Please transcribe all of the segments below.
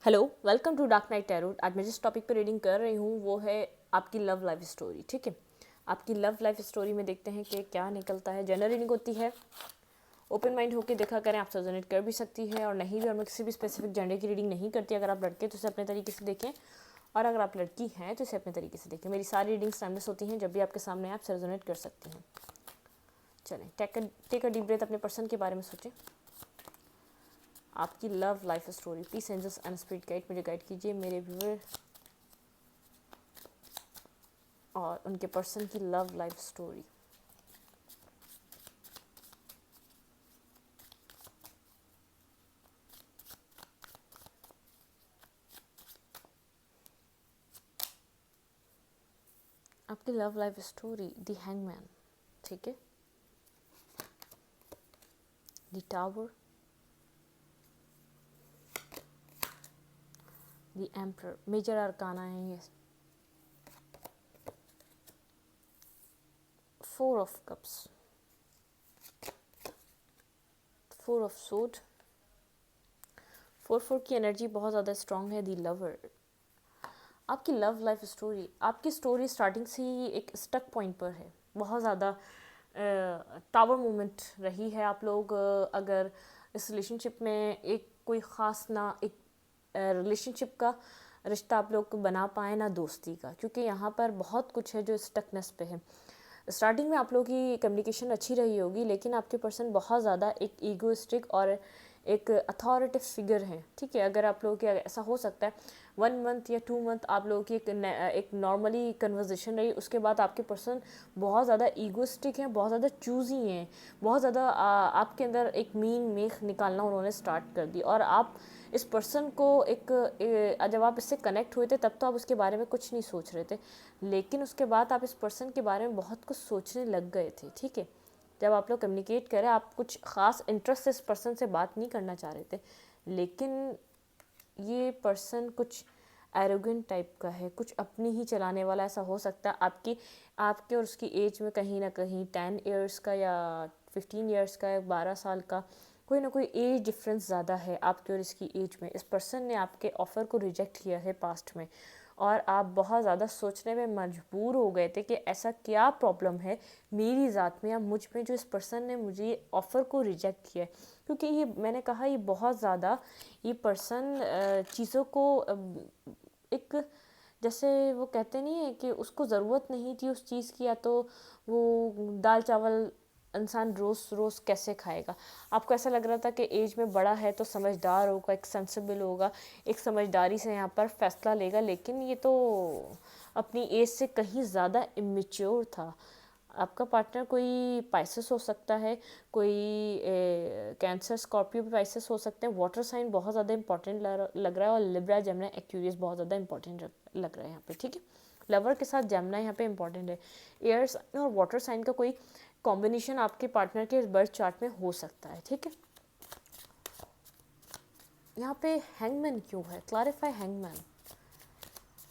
Hello, welcome to dark night tarot. आज मैं जिस टॉपिक पे रीडिंग कर रही हूँ वो है आपकी लव लाइफ स्टोरी। ठीक है, आपकी लव लाइफ स्टोरी में देखते हैं कि क्या निकलता है। जनरल रीडिंग होती है, ओपन माइंड होकर देखा करें। आप रेजोनेट कर भी सकती है और नहीं भी। और मैं किसी भी स्पेसिफिक जेंडर की रीडिंग नहीं करती। अगर आप लड़के तो इसे अपने तरीके से देखें, और अगर आप लड़की हैं तो इसे अपने तरीके से देखें। मेरी सारी रीडिंग्स टाइमलेस होती हैं। जब भी आपके सामने आप रेजोनेट कर सकती हैं। चलें, टेक अ डीप ब्रेथ। अपने पर्सन के बारे में सोचें। आपकी love life story, please angels and spirit guide मुझे गाइड कीजिए, मेरे व्यूअर और उनके पर्सन की लव लाइफ स्टोरी। आपकी love life story, the hangman. ठीक है, the tower, the emperor. Major arcana है ये। Four of cups, four of sword. Four की एनर्जी बहुत ज़्यादा स्ट्रॉन्ग है। द लवर, आपकी लव लाइफ स्टोरी, आपकी स्टोरी स्टार्टिंग से ही एक स्टक पॉइंट पर है। बहुत ज़्यादा टावर मोमेंट रही है। आप लोग अगर इस रिलेशनशिप में एक कोई ख़ास ना एक रिलेशनशिप का रिश्ता आप लोग बना पाए ना दोस्ती का, क्योंकि यहाँ पर बहुत कुछ है जो स्टकनेस पे है। स्टार्टिंग में आप लोगों की कम्युनिकेशन अच्छी रही होगी, लेकिन आपके पर्सन बहुत ज़्यादा एक ईगोइस्टिक और एक अथॉरिटिव फिगर हैं। ठीक है, अगर आप लोगों के ऐसा हो सकता है 1 मंथ या 2 मंथ आप लोगों की एक नॉर्मली कन्वर्जेशन रही, उसके बाद आपके पर्सन बहुत ज़्यादा ईगोइस्टिक हैं, बहुत ज़्यादा चूज़ी हैं, बहुत ज़्यादा आपके अंदर एक मीन मेख निकालना उन्होंने स्टार्ट कर दी। और आप इस पर्सन को जब आप इससे कनेक्ट हुए थे तब तो आप उसके बारे में कुछ नहीं सोच रहे थे, लेकिन उसके बाद आप इस पर्सन के बारे में बहुत कुछ सोचने लग गए थे। ठीक है, जब आप लोग कम्युनिकेट करें, आप कुछ ख़ास इंटरेस्ट से इस पर्सन से बात नहीं करना चाह रहे थे, लेकिन ये पर्सन कुछ एरोगेंट टाइप का है, कुछ अपनी ही चलाने वाला। ऐसा हो सकता है आपके और उसकी एज में कहीं ना कहीं 10 ईयर्स का या 15 ईयर्स का या 12 साल का कोई ना कोई एज डिफरेंस ज़्यादा है आपके और इसकी एज में। इस पर्सन ने आपके ऑफ़र को रिजेक्ट किया है पास्ट में, और आप बहुत ज़्यादा सोचने में मजबूर हो गए थे कि ऐसा क्या प्रॉब्लम है मेरी ज़ात में या मुझ में जो इस पर्सन ने मुझे ऑफ़र को रिजेक्ट किया है। क्योंकि ये मैंने कहा, ये बहुत ज़्यादा ये पर्सन चीज़ों को एक, जैसे वो कहते नहीं है कि उसको ज़रूरत नहीं थी उस चीज़ की, या तो वो दाल चावल इंसान रोज़ रोज़ कैसे खाएगा। आपको ऐसा लग रहा था कि एज में बड़ा है तो समझदार होगा, एक सेंसिबल होगा, एक समझदारी से यहाँ पर फैसला लेगा, लेकिन ये तो अपनी एज से कहीं ज़्यादा इमेच्योर था। आपका पार्टनर कोई पाइसेस हो सकता है, कोई कैंसर, स्कॉर्पियो, पाइसेस हो सकते हैं। वाटर साइन बहुत ज़्यादा इंपॉर्टेंट लग रहा है, और लिब्रा, जेमिनी, एक्वेरियस बहुत ज़्यादा इंपॉर्टेंट लग रहा है यहाँ पे। ठीक है, लवर के साथ जेमिनी यहाँ पे इंपॉर्टेंट है। एयर साइन और वाटर साइन का कोई कॉम्बिनेशन आपके पार्टनर के बर्थ चार्ट में हो सकता है। ठीक है, यहाँ पे हैंगमैन क्यों है, क्लैरिफाई हैंगमैन।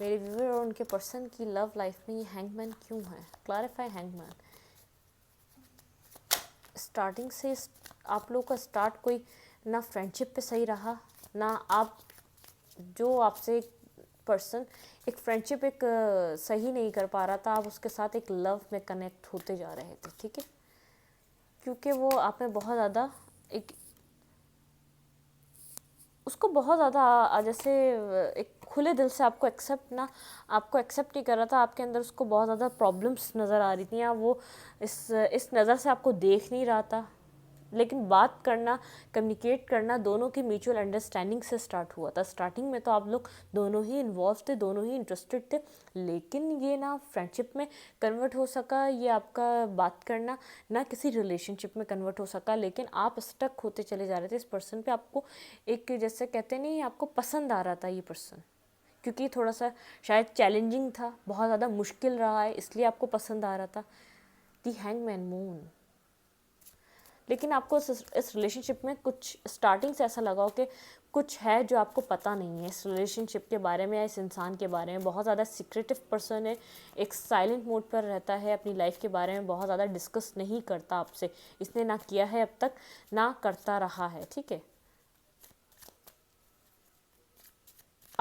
मेरे व्यूअर और उनके पर्सन की लव लाइफ में ये हैंगमैन क्यों है, क्लैरिफाई हैंगमैन। स्टार्टिंग से आप लोग का स्टार्ट कोई ना फ्रेंडशिप पे सही रहा, ना आप जो आपसे पर्सन एक फ्रेंडशिप सही नहीं कर पा रहा था, आप उसके साथ एक लव में कनेक्ट होते जा रहे थे। ठीक है, क्योंकि वो आप में बहुत ज़्यादा एक उसको बहुत ज़्यादा जैसे एक खुले दिल से आपको एक्सेप्ट नहीं कर रहा था। आपके अंदर उसको बहुत ज़्यादा प्रॉब्लम्स नज़र आ रही थी, या वो इस नज़र से आपको देख नहीं रहा था। लेकिन बात करना, कम्युनिकेट करना दोनों की म्यूचुअल अंडरस्टैंडिंग से स्टार्ट हुआ था। स्टार्टिंग में तो आप लोग दोनों ही इन्वॉल्व थे, दोनों ही इंटरेस्टेड थे, लेकिन ये ना फ्रेंडशिप में कन्वर्ट हो सका, ये आपका बात करना ना किसी रिलेशनशिप में कन्वर्ट हो सका। लेकिन आप स्टक होते चले जा रहे थे इस पर्सन पे। आपको एक, जैसे कहते नहीं, आपको पसंद आ रहा था ये पर्सन, क्योंकि थोड़ा सा शायद चैलेंजिंग था, बहुत ज़्यादा मुश्किल रहा है, इसलिए आपको पसंद आ रहा था। दी हैंगमैन मून। लेकिन आपको इस रिलेशनशिप में कुछ स्टार्टिंग से ऐसा लगा हो कि कुछ है जो आपको पता नहीं है इस रिलेशनशिप के बारे में या इस इंसान के बारे में। बहुत ज़्यादा सीक्रेटिव पर्सन है, एक साइलेंट मोड पर रहता है, अपनी लाइफ के बारे में बहुत ज़्यादा डिस्कस नहीं करता आपसे। इसने ना किया है अब तक, ना करता रहा है। ठीक है,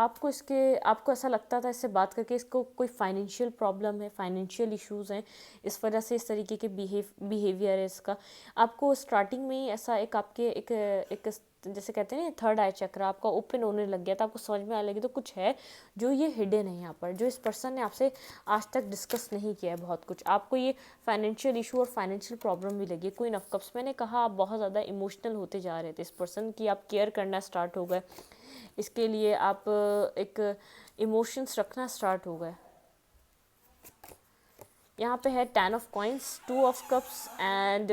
आपको ऐसा लगता था इससे बात करके इसको कोई फाइनेंशियल प्रॉब्लम है, फाइनेंशियल इश्यूज़ हैं, इस वजह से इस तरीके के बिहेवियर है इसका। आपको स्टार्टिंग में ही ऐसा एक आपके एक जैसे कहते हैं ना थर्ड आई चक्र आपका ओपन होने लग गया था, आपको समझ में आने लगी तो कुछ है जो ये हिडन है यहाँ पर, जो इस पर्सन ने आपसे आज तक डिस्कस नहीं किया है बहुत कुछ। आपको ये फाइनेंशियल इशू और फाइनेंशियल प्रॉब्लम भी लगी। क्वीन ऑफ कप्स, मैंने कहा आप बहुत ज़्यादा इमोशनल होते जा रहे थे इस पर्सन की, आप केयर करना स्टार्ट हो गए, इसके लिए आप एक इमोशंस रखना स्टार्ट हो गए। यहाँ पे है 10 of coins, 2 of cups and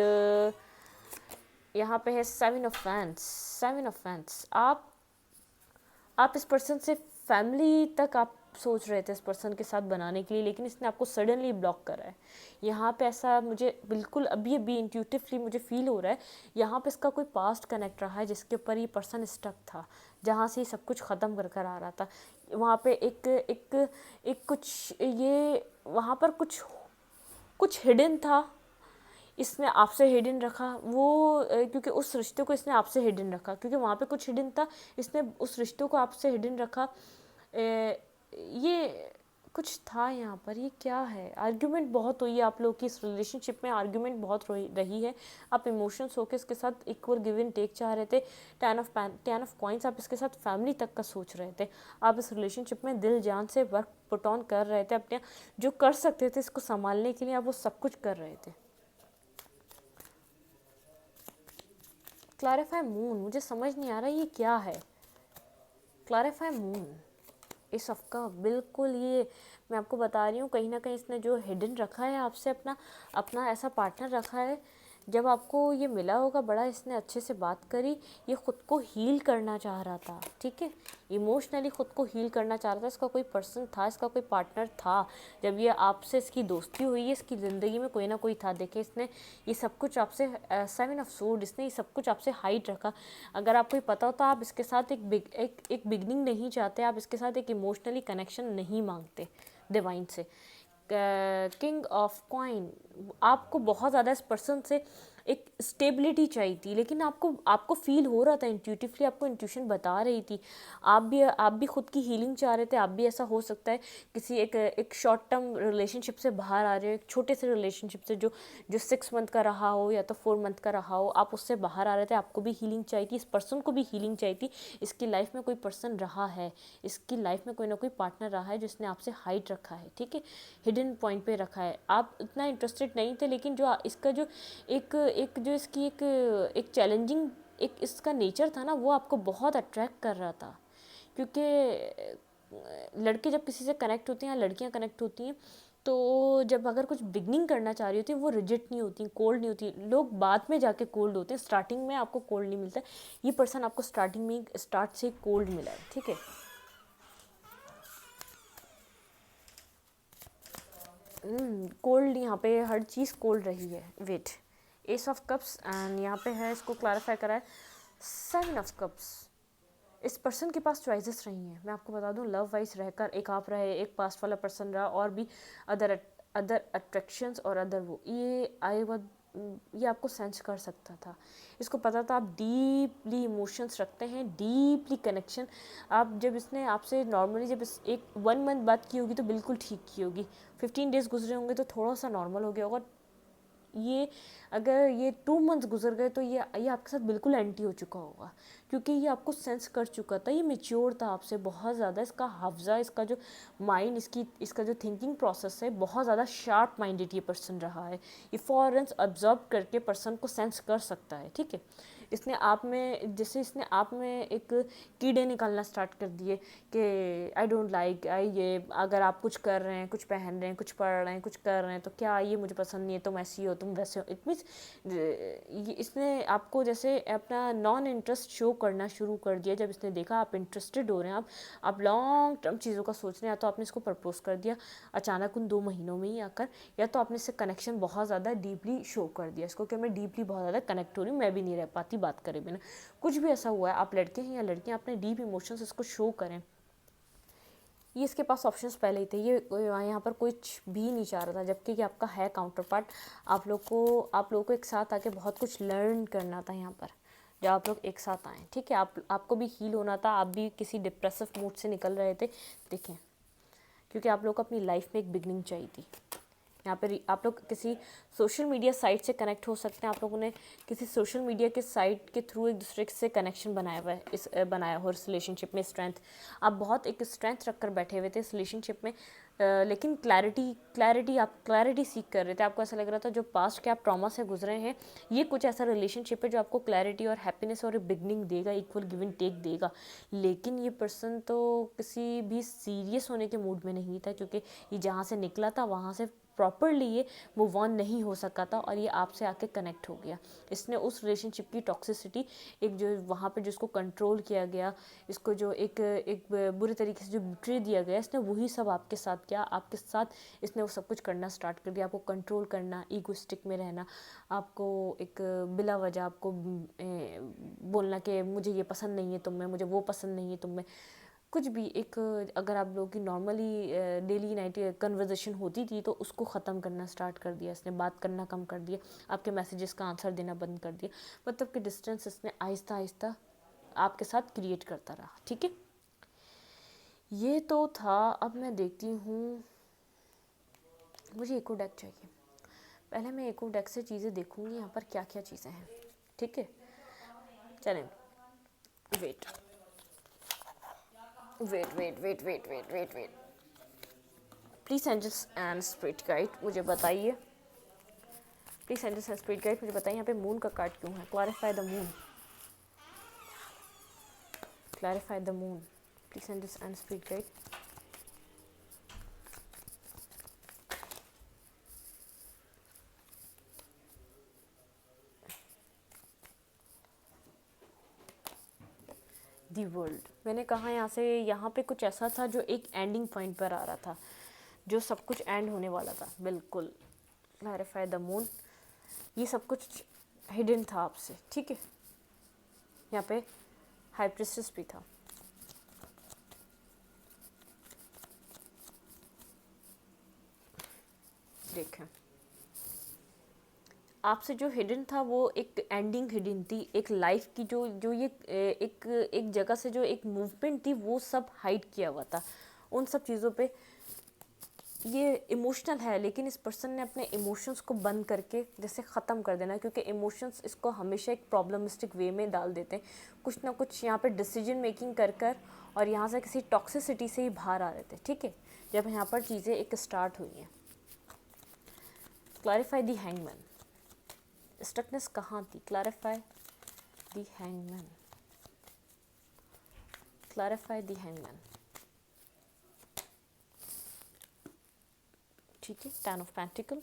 यहाँ पे है 7 ऑफ फैंस। 7 ऑफ फैंस, आप इस पर्सन से फैमिली तक आप सोच रहे थे इस पर्सन के साथ बनाने के लिए, लेकिन इसने आपको सडनली ब्लॉक करा है। यहाँ पे ऐसा मुझे बिल्कुल अभी इंट्यूटिवली मुझे फील हो रहा है, यहाँ पे इसका कोई पास्ट कनेक्ट रहा है जिसके ऊपर ये पर्सन स्टक था, जहाँ से सब कुछ ख़त्म कर कर आ रहा था। वहाँ पे एक कुछ ये वहाँ पर कुछ हिडन था, इसने आपसे हिडन रखा वो क्योंकि उस रिश्ते को इसने आपसे हिडन रखा, क्योंकि वहाँ पे कुछ हिडन था, इसने उस रिश्ते को आपसे हिडन रखा। ये कुछ था यहाँ पर, ये क्या है? आर्ग्यूमेंट बहुत हुई है आप लोग की इस रिलेशनशिप में, आर्ग्यूमेंट बहुत रही है। आप इमोशंस होकर इसके साथ इक्वल गिव एंड टेक चाह रहे थे। 10 ऑफ कॉइंस, आप इसके साथ फैमिली तक का सोच रहे थे। आप इस रिलेशनशिप में दिल जान से वर्क पुट ऑन कर रहे थे, अपने जो कर सकते थे इसको संभालने के लिए आप वो सब कुछ कर रहे थे। क्लैरिफाई मून, मुझे समझ नहीं आ रहा ये क्या है। क्लैरिफाई मून, इस ऑफ का बिल्कुल, ये मैं आपको बता रही हूँ कहीं ना कहीं इसने जो हिडन रखा है आपसे, अपना ऐसा पार्टनर रखा है। जब आपको ये मिला होगा बड़ा इसने अच्छे से बात करी, ये ख़ुद को हील करना चाह रहा था, ठीक है, इमोशनली ख़ुद को हील करना चाह रहा था। इसका कोई पर्सन था, इसका कोई पार्टनर था। जब ये आपसे इसकी दोस्ती हुई है, इसकी ज़िंदगी में कोई ना कोई था। देखिए इसने ये सब कुछ आपसे 7 ऑफ सोर्ड, इसने ये सब कुछ आपसे हाइड रखा। अगर आपको पता होता आप इसके साथ एक बिगनिंग नहीं चाहते, आप इसके साथ एक इमोशनली कनेक्शन नहीं मांगते डिवाइन से। किंग ऑफ कॉइन, आपको बहुत ज़्यादा इस पर्सन से एक स्टेबिलिटी चाहिए थी, लेकिन आपको फील हो रहा था इंट्यूटिवली, आपको इंट्यूशन बता रही थी। आप भी खुद की हीलिंग चाह रहे थे। आप भी ऐसा हो सकता है किसी एक शॉर्ट टर्म रिलेशनशिप से बाहर आ रहे हो, एक छोटे से रिलेशनशिप से जो 6 मंथ का रहा हो या तो 4 मंथ का रहा हो, आप उससे बाहर आ रहे थे। आपको भी हीलिंग चाहिए थी, इस पर्सन को भी हीलिंग चाहिए थी। इसकी लाइफ में कोई पर्सन रहा है, इसकी लाइफ में कोई ना कोई पार्टनर रहा है जिसने आपसे हाइड रखा है, ठीक है, हिडन पॉइंट पे रखा है। आप इतना इंटरेस्टेड नहीं थे, लेकिन जो इसका जो जो इसकी एक चैलेंजिंग एक इसका नेचर था ना, वो आपको बहुत अट्रैक्ट कर रहा था। क्योंकि लड़के जब किसी से कनेक्ट होते हैं या लड़कियां कनेक्ट होती हैं, तो जब अगर कुछ बिगनिंग करना चाह रही होती है, वो रिजिड नहीं होती, कोल्ड नहीं होती। लोग बाद में जाके कोल्ड होते हैं, स्टार्टिंग में आपको कोल्ड नहीं मिलता। ये पर्सन आपको स्टार्टिंग में स्टार्ट से कोल्ड मिला है, ठीक है। कोल्ड, यहाँ पे हर चीज़ कोल्ड रही है। Wait, ace of cups and यहाँ पे है, इसको क्लैरिफाई करा है 7 ऑफ कप्स। इस पर्सन के पास चॉइसेस रही हैं, मैं आपको बता दूं। लव वाइज रहकर एक आप रहे, एक पास्ट वाला पर्सन रहा, और भी अदर अट्रैक्शंस और अदर वो ये आपको सेंस कर सकता था। इसको पता था आप डीपली इमोशंस रखते हैं, डीपली कनेक्शन। आप जब इसने आपसे नॉर्मली जब इस एक 1 मंथ बात की होगी तो बिल्कुल ठीक की होगी, 15 डेज़ गुजरे होंगे तो थोड़ा सा नॉर्मल हो गया होगा। ये अगर ये 2 मंथ्स गुजर गए तो ये आपके साथ बिल्कुल एंटी हो चुका होगा, क्योंकि ये आपको सेंस कर चुका था। ये मैच्योर था आपसे बहुत ज़्यादा। इसका हाफजा, इसका जो माइंड, इसका जो थिंकिंग प्रोसेस है, बहुत ज़्यादा शार्प माइंडेड ये पर्सन रहा है। ये फॉरेंस ऑब्जर्व करके पर्सन को सेंस कर सकता है, ठीक है। इसने आप में एक कीड़े निकालना स्टार्ट कर दिए कि आई डोंट लाइक, ये अगर आप कुछ कर रहे हैं, कुछ पहन रहे हैं, कुछ पढ़ रहे हैं, कुछ कर रहे हैं, तो क्या ये मुझे पसंद नहीं है, तुम ऐसी हो, तुम वैसे हो। इट मीन्स इसने आपको जैसे अपना नॉन इंटरेस्ट शो करना शुरू कर दिया। जब इसने देखा आप इंटरेस्टेड हो रहे हैं, आप लॉन्ग टर्म चीज़ों का सोच रहे हैं, तो आपने इसको प्रपोज कर दिया अचानक उन 2 महीनों में ही आकर, या तो आपने इससे कनेक्शन बहुत ज़्यादा डीपली शो कर दिया इसको कि मैं डीपली बहुत ज़्यादा कनेक्ट हो रही हूँ, मैं भी नहीं रह पाती बात करे बिना। कुछ भी ऐसा हुआ है, आप लड़के हैं या लड़कियां, अपने डीप इमोशंस इसको शो करें। ये इसके पास ऑप्शंस पहले ही थे, ये यहाँ पर कुछ भी नहीं चाह रहा था, जबकि ये आपका है काउंटर पार्ट। आप लोग को एक साथ आके बहुत कुछ लर्न करना था यहाँ पर, जब आप लोग एक साथ आए, ठीक है। आपको भी हील होना था, आप भी किसी डिप्रेसिव मूड से निकल रहे थे, देखें, क्योंकि आप लोग को अपनी लाइफ में एक बिगनिंग चाहिए थी। यहाँ पे आप लोग किसी सोशल मीडिया साइट से कनेक्ट हो सकते हैं, आप लोगों ने किसी सोशल मीडिया के साइट के थ्रू एक दूसरे से कनेक्शन बनाया हुआ है, बनाया हो इस रिलेशनशिप में। स्ट्रेंथ, आप बहुत एक स्ट्रेंथ रख कर बैठे हुए थे इस रिलेशनशिप में, लेकिन आप क्लैरिटी सीख कर रहे थे। आपको ऐसा लग रहा था जो पास्ट के आप ट्रॉमा से गुजरे हैं, ये कुछ ऐसा रिलेशनशिप है जो आपको क्लैरिटी और हैप्पीनेस और बिगनिंग देगा, इक्वल गिव एंड टेक देगा। लेकिन ये पर्सन तो किसी भी सीरियस होने के मूड में नहीं था, क्योंकि ये जहाँ से निकला था वहाँ से प्रॉपरली ये मूव ऑन नहीं हो सका था, और ये आपसे आके कनेक्ट हो गया। इसने उस रिलेशनशिप की टॉक्सिसिटी, एक जो वहाँ पे जिसको कंट्रोल किया गया, इसको जो एक बुरे तरीके से जो बिट्रे दिया गया, इसने वही सब आपके साथ किया। आपके साथ इसने वो सब कुछ करना स्टार्ट कर दिया, आपको कंट्रोल करना, ईगोइस्टिक में रहना, आपको एक बिला वजह आपको बोलना कि मुझे ये पसंद नहीं है तुम में, मुझे वो पसंद नहीं है तुम में, कुछ भी एक, अगर आप लोगों की नॉर्मली डेली नाइट कन्वर्सेशन होती थी तो उसको ख़त्म करना स्टार्ट कर दिया इसने, बात करना कम कर दिया, आपके मैसेजेस का आंसर देना बंद कर दिया, मतलब कि डिस्टेंस इसने आहिस्ता आहिस्ता आपके साथ क्रिएट करता रहा, ठीक है। ये तो था। अब मैं देखती हूँ, मुझे एको डेक चाहिए। पहले मैं एको डेक से चीज़ें देखूँगी यहाँ पर क्या क्या चीज़ें हैं, ठीक है। चलें, wait wait wait wait wait wait wait wait please angels and spirit guide मुझे बताइए, please angels and spirit guide मुझे बताइए यहाँ पे मून का कार्ड क्यों है। Clarify the moon, clarify the moon, please angels and spirit guide. The world, मैंने कहा यहाँ पे कुछ ऐसा था जो एक एंडिंग पॉइंट पर आ रहा था, जो सब कुछ एंड होने वाला था, बिल्कुल। क्लैरिफाई द मून, ये सब कुछ हिडन था आपसे, ठीक है। यहाँ पे हाई प्रिस्टेस भी था, देखें, आपसे जो हिडन था वो एक एंडिंग हिडन थी, एक लाइफ की जो ये एक जगह से जो एक मूवमेंट थी वो सब हाइड किया हुआ था। उन सब चीज़ों पे ये इमोशनल है, लेकिन इस पर्सन ने अपने इमोशंस को बंद करके जैसे ख़त्म कर देना, क्योंकि इमोशंस इसको हमेशा एक प्रॉब्लमिस्टिक वे में डाल देते हैं, कुछ ना कुछ यहाँ पे डिसीजन मेकिंग कर कर, और यहाँ से किसी टॉक्सिसिटी से ही बाहर आ रहे थे, ठीक है, जब यहाँ पर चीज़ें एक स्टार्ट हुई हैं। क्लैरिफाई द हैंगमैन, स्टकनेस कहाँ थी। Clarify the hangman, clarify the hangman, ठीक है। 10 of pentacle,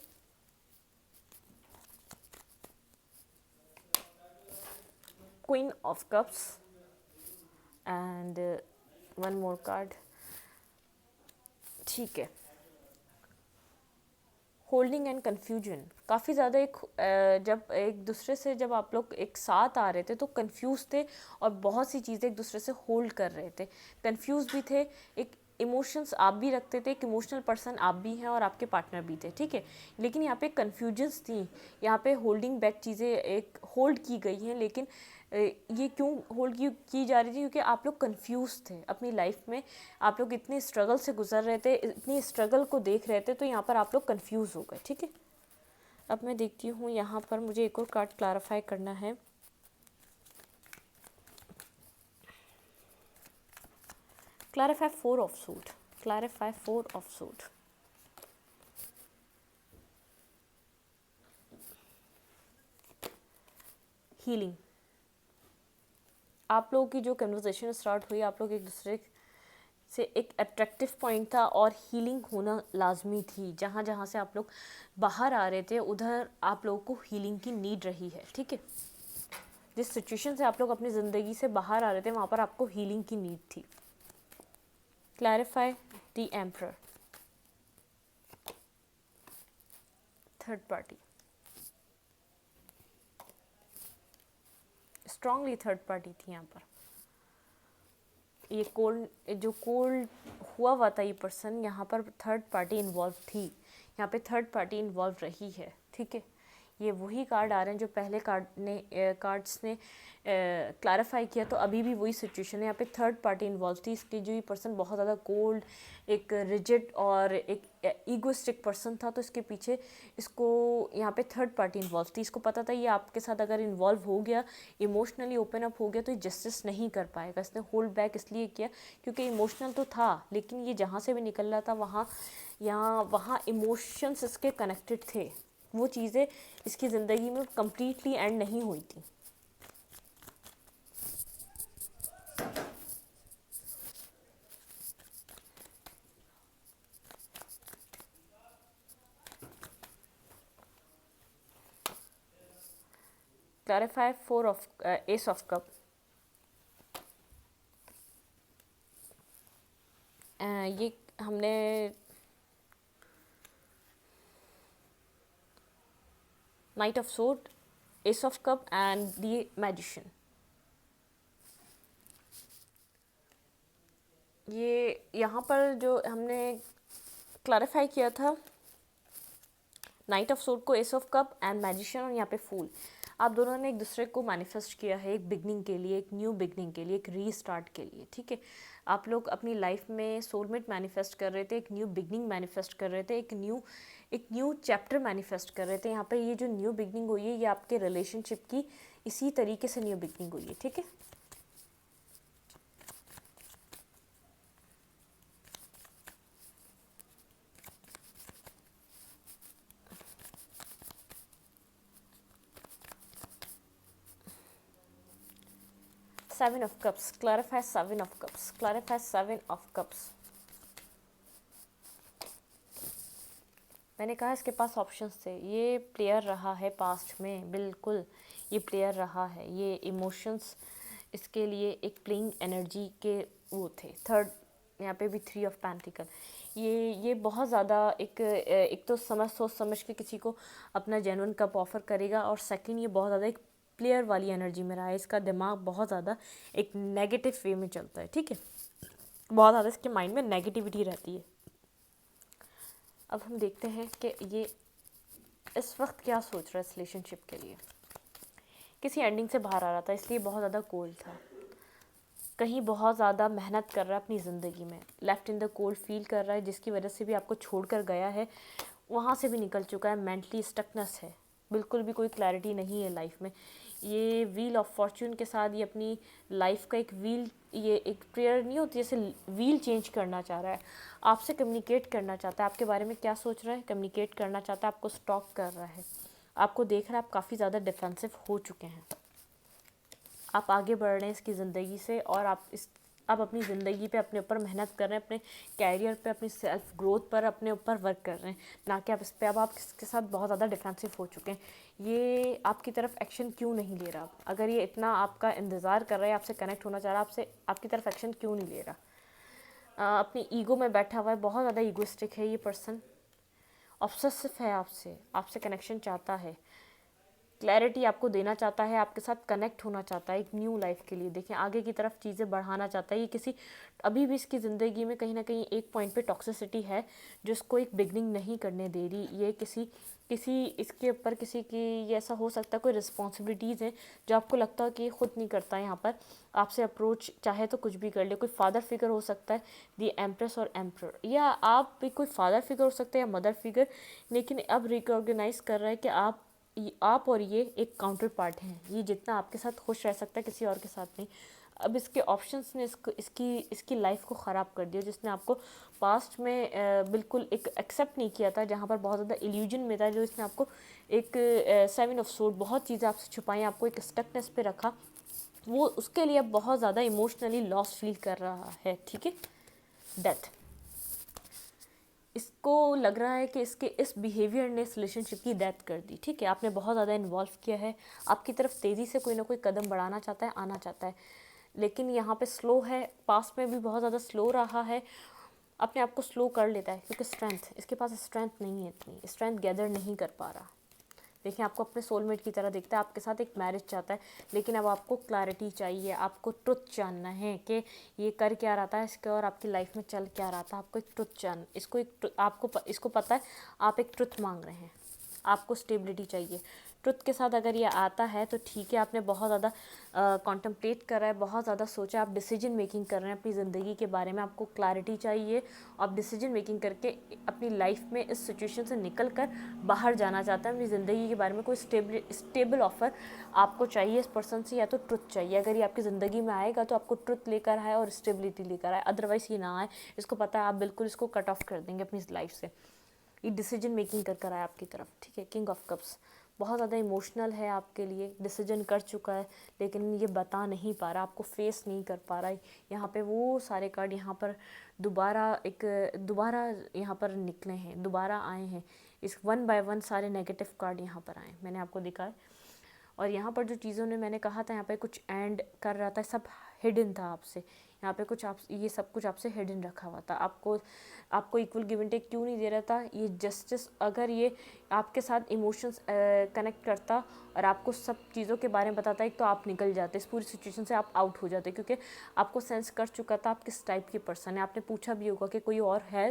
queen of cups, and one more card, ठीक है। होल्डिंग एंड कन्फ्यूजन, काफ़ी ज़्यादा एक जब एक दूसरे से जब आप लोग एक साथ आ रहे थे तो कंफ्यूज थे, और बहुत सी चीज़ें एक दूसरे से होल्ड कर रहे थे, कंफ्यूज भी थे, एक इमोशंस आप भी रखते थे, एक इमोशनल पर्सन आप भी हैं और आपके पार्टनर भी थे, ठीक है। लेकिन यहाँ पे कन्फ्यूजन्स थी, यहाँ पे होल्डिंग बैक चीज़ें एक होल्ड की गई हैं, लेकिन ये क्यों होल्ड की जा रही थी, क्योंकि आप लोग कंफ्यूज थे अपनी लाइफ में, आप लोग इतने स्ट्रगल से गुजर रहे थे, इतनी स्ट्रगल को देख रहे थे, तो यहाँ पर आप लोग कंफ्यूज हो गए, ठीक है। अब मैं देखती हूँ यहाँ पर मुझे एक और कार्ड क्लैरिफाई करना है। Clarify 4 of suit, clarify 4 of suit, healing. आप लोगों की जो कन्वर्सेशन स्टार्ट हुई, आप लोग एक दूसरे से एक अट्रैक्टिव पॉइंट था, और हीलिंग होना लाजमी थी। जहाँ जहाँ से आप लोग बाहर आ रहे थे उधर आप लोगों को हीलिंग की नीड रही है, ठीक है। जिस सिचुएशन से आप लोग अपनी ज़िंदगी से बाहर आ रहे थे वहाँ पर आपको हीलिंग की नीड थी। Clarify the emperor, third party, strongly third party थी यहाँ पर। ये कोल्ड हुआ था ये पर्सन, यहाँ पर थर्ड पार्टी इन्वॉल्व थी, यहाँ पे थर्ड पार्टी इन्वॉल्व रही है, ठीक है। ये वही कार्ड आ रहे हैं जो पहले कार्ड्स ने क्लैरिफाई किया, तो अभी भी वही सिचुएशन है। यहाँ पे थर्ड पार्टी इन्वॉल्व थी, इसलिए जो ये पर्सन बहुत ज़्यादा कोल्ड, एक रिजिड और एक ईगोइस्टिक पर्सन था, तो इसके पीछे इसको यहाँ पे थर्ड पार्टी इन्वॉल्व थी। इसको पता था ये आपके साथ अगर इन्वॉल्व हो गया, इमोशनली ओपन अप हो गया, तो ये जस्टिस नहीं कर पाएगा। इसने होल्ड बैक इसलिए किया क्योंकि इमोशनल तो था, लेकिन ये जहाँ से भी निकल रहा था वहाँ इमोशंस इसके कनेक्टेड थे। वो चीज़ें इसकी ज़िंदगी में कम्प्लीटली एंड नहीं हुई थी। Clarify four of S of cup. ये हमने night of sword, S of cup and the magician. ये यहाँ पर जो हमने क्लैरिफाई किया था, नाइट ऑफ सोर्ड को, S of cup and magician, और यहाँ पे फूल। आप दोनों ने एक दूसरे को मैनिफेस्ट किया है एक बिगनिंग के लिए, एक न्यू बिगनिंग के लिए, एक रीस्टार्ट के लिए, ठीक है। आप लोग अपनी लाइफ में सोलमेट मैनिफेस्ट कर रहे थे, एक न्यू बिगनिंग मैनिफेस्ट कर रहे थे, एक न्यू चैप्टर मैनिफेस्ट कर रहे थे। यहाँ पे ये जो न्यू बिगनिंग हुई है, ये आपके रिलेशनशिप की इसी तरीके से न्यू बिगनिंग हुई है, ठीक है। Seven of Cups. Clarify Seven of Cups. Clarify Seven of Cups. मैंने कहा इसके पास ऑप्शंस थे। ये प्लेयर रहा है पास्ट में, बिल्कुल ये प्लेयर रहा है। ये इमोशंस इसके लिए एक प्लेइंग एनर्जी के वो थे। थर्ड यहाँ पे भी थ्री ऑफ पेंटिकल। ये बहुत ज़्यादा एक तो सोच समझ के किसी को अपना जेन्युइन कप ऑफर करेगा, और सेकंड ये बहुत ज़्यादा एक प्लेयर वाली एनर्जी में रहा है। इसका दिमाग बहुत ज़्यादा एक नेगेटिव वे में चलता है, ठीक है। बहुत ज़्यादा इसके माइंड में नेगेटिविटी रहती है। अब हम देखते हैं कि ये इस वक्त क्या सोच रहा है इस रिलेशनशिप के लिए। किसी एंडिंग से बाहर आ रहा था, इसलिए बहुत ज़्यादा कोल्ड था। कहीं बहुत ज़्यादा मेहनत कर रहा है अपनी ज़िंदगी में, left in the cold feel कर रहा है, जिसकी वजह से भी आपको छोड़ कर गया है, वहाँ से भी निकल चुका है। मेंटली स्टकनेस है, बिल्कुल भी कोई क्लैरिटी नहीं है लाइफ में। ये व्हील ऑफ फॉर्च्यून के साथ ये अपनी लाइफ का एक व्हील, ये एक प्रेयर नहीं होती, जैसे व्हील चेंज करना चाह रहा है, आपसे कम्युनिकेट करना चाहता है। आपके बारे में क्या सोच रहा है, कम्युनिकेट करना चाहता है, आपको स्टॉक कर रहा है, आपको देख रहा है आप काफ़ी ज़्यादा डिफेंसिव हो चुके हैं, आप आगे बढ़ रहे हैं इसकी ज़िंदगी से, और आप अपनी ज़िंदगी पे अपने ऊपर मेहनत कर रहे हैं, अपने कैरियर पे, अपनी सेल्फ ग्रोथ पर अपने ऊपर वर्क कर रहे हैं, ना कि आप इस पे। अब आप इसके साथ बहुत ज़्यादा डिफेंसिव हो चुके हैं। ये आपकी तरफ एक्शन क्यों नहीं ले रहा? अगर ये इतना आपका इंतज़ार कर रहा है, आपसे कनेक्ट होना चाह रहा है, आपकी तरफ एक्शन क्यों नहीं ले रहा? अपनी ईगो में बैठा हुआ है, बहुत ज़्यादा ईगोइस्टिक है ये पर्सन, ऑब्सेसिव है आपसे कनेक्शन चाहता है, क्लैरिटी आपको देना चाहता है, आपके साथ कनेक्ट होना चाहता है एक न्यू लाइफ के लिए। देखिए आगे की तरफ चीज़ें बढ़ाना चाहता है। ये अभी भी इसकी ज़िंदगी में कहीं ना कहीं एक पॉइंट पे टॉक्सिसिटी है जो इसको एक बिगनिंग नहीं करने दे रही। ये किसी इसके ऊपर किसी की, ये ऐसा हो सकता है कोई रिस्पॉन्सिबिलिटीज़ हैं जो आपको लगता है कि ये खुद नहीं करता है, यहाँ पर आपसे अप्रोच चाहे तो कुछ भी कर ले। कोई फादर फिगर हो सकता है, दी एम्प्रेस और एम्प्रर, या आप भी कोई फादर फिगर हो सकता है या मदर फिगर, लेकिन अब रिकॉग्नाइज कर रहा है कि आप और ये एक काउंटर पार्ट हैं। ये जितना आपके साथ खुश रह सकता है किसी और के साथ नहीं। अब इसके ऑप्शंस ने इसकी लाइफ को ख़राब कर दिया, जिसने आपको पास्ट में बिल्कुल एक एक्सेप्ट नहीं किया था, जहाँ पर बहुत ज़्यादा इल्यूजन में था, जो इसने आपको एक सेवन ऑफ सोर्ड, बहुत चीज़ें आपसे छुपाई, आपको एक स्टकनेस पे रखा, वो उसके लिए अब बहुत ज़्यादा इमोशनली लॉस फील कर रहा है, ठीक है। डेथ, इसको लग रहा है कि इसके इस बिहेवियर ने इस रिलेशनशिप की डेथ कर दी, ठीक है। आपने बहुत ज़्यादा इन्वॉल्व किया है, आपकी तरफ तेज़ी से कोई ना कोई कदम बढ़ाना चाहता है, आना चाहता है, लेकिन यहाँ पे स्लो है। पास्ट में भी बहुत ज़्यादा स्लो रहा है, अपने आप को स्लो कर लेता है क्योंकि इसके पास स्ट्रेंथ नहीं है, इतनी स्ट्रेंथ गैदर नहीं कर पा रहा। देखिए आपको अपने सोलमेट की तरह देखता है, आपके साथ एक मैरिज चाहता है, लेकिन अब आपको क्लैरिटी चाहिए, आपको ट्रुथ जानना है कि ये कर क्या रहा था इसके, और आपकी लाइफ में चल क्या रहा था। आपको एक ट्रुथ आपको इसको पता है, आप एक ट्रुथ मांग रहे हैं। आपको स्टेबिलिटी चाहिए। ट्रुथ के साथ अगर ये आता है तो ठीक है, आपने बहुत ज़्यादा कॉन्टम्पलेट करा है, बहुत ज़्यादा सोचा, आप डिसीजन मेकिंग कर रहे हैं अपनी ज़िंदगी के बारे में, आपको क्लैरिटी चाहिए, आप डिसीजन मेकिंग करके अपनी लाइफ में इस सिचुएशन से निकल कर बाहर जाना चाहते हैं। अपनी ज़िंदगी के बारे में कोई स्टेबल ऑफर आपको चाहिए इस पर्सन से, या तो ट्रुथ चाहिए। अगर ये आपकी ज़िंदगी में आएगा तो आपको ट्रुथ लेकर आए और स्टेबिलिटी लेकर आए, अदरवाइज़ ये ना आए। इसको पता है आप बिल्कुल इसको कट ऑफ कर देंगे अपनी लाइफ से। ये डिसीजन मेकिंग कर आए आपकी तरफ, ठीक है। किंग ऑफ कप्स बहुत ज़्यादा इमोशनल है आपके लिए, डिसीजन कर चुका है लेकिन ये बता नहीं पा रहा, आपको फेस नहीं कर पा रहा है। यहाँ पे वो सारे कार्ड यहाँ पर दोबारा यहाँ पर निकले हैं, दोबारा आए हैं। इस 1 बाय 1 सारे नेगेटिव कार्ड यहाँ पर आए, मैंने आपको दिखाए। और यहाँ पर जो चीज़ों ने मैंने कहा था यहाँ पे कुछ एंड कर रहा था, सब हिडन था आपसे। यहाँ पे कुछ आप ये सब कुछ आपसे हिडन रखा हुआ था, आपको इक्वल गिव एंड टेक क्यों नहीं दे रहा था। ये जस्टिस अगर ये आपके साथ इमोशंस कनेक्ट करता और आपको सब चीज़ों के बारे में बताता है तो आप निकल जाते, इस पूरी सिचुएशन से आप आउट हो जाते, क्योंकि आपको सेंस कर चुका था आप किस टाइप की पर्सन है। आपने पूछा भी होगा कि कोई और है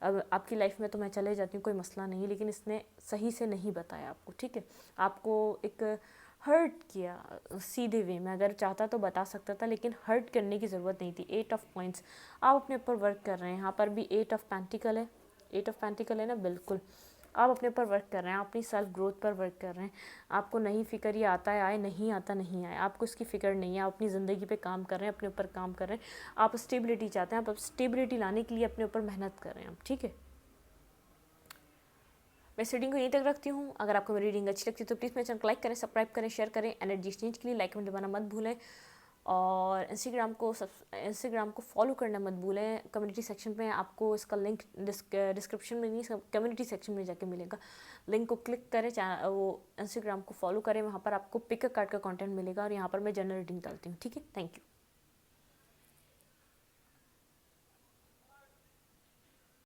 आपकी लाइफ में तो मैं चले जाती हूँ, कोई मसला नहीं, लेकिन इसने सही से नहीं बताया आपको, ठीक है। आपको एक हर्ट किया सीधे वे में, अगर चाहता तो बता सकता था, लेकिन हर्ट करने की ज़रूरत नहीं थी। 8 ऑफ पॉइंट्स आप अपने ऊपर वर्क कर रहे हैं। यहाँ पर भी 8 ऑफ पेंटिकल है, 8 ऑफ पेंटिकल है ना, बिल्कुल आप अपने ऊपर वर्क कर रहे हैं, आप अपनी सेल्फ ग्रोथ पर वर्क कर रहे हैं। आपको नहीं फिक्र ये आता है आए, नहीं आता नहीं आए, आपको इसकी फ़िक्र नहीं है। आप अपनी ज़िंदगी पे काम कर रहे हैं, अपने ऊपर काम कर रहे हैं, आप स्टेबिलिटी चाहते हैं, आप स्टेबिलिटी लाने के लिए अपने ऊपर मेहनत कर रहे हैं, ठीक है। मैं इस रीडिंग को यहीं तक रखती हूँ। अगर आपको मेरी रीडिंग अच्छी लगती है तो प्लीज़ मेरे चैनल को लाइक करें, सब्सक्राइब करें, शेयर करें। एनर्जी एक्सचेंज के लिए लाइक कमेंट दबाना मत भूलें, और इंस्टाग्राम को फॉलो करना मत भूलें। कम्युनिटी सेक्शन में आपको इसका लिंक डिस्क्रिप्शन में नहीं, कम्युनिटी सेक्शन में जाके मिलेगा। लिंक को क्लिक करें, वो इंस्टाग्राम को फॉलो करें, वहाँ पर आपको पिक अ कार्ड का कंटेंट मिलेगा और यहाँ पर मैं जनरल रीडिंग डालती हूँ, ठीक है। Thank you.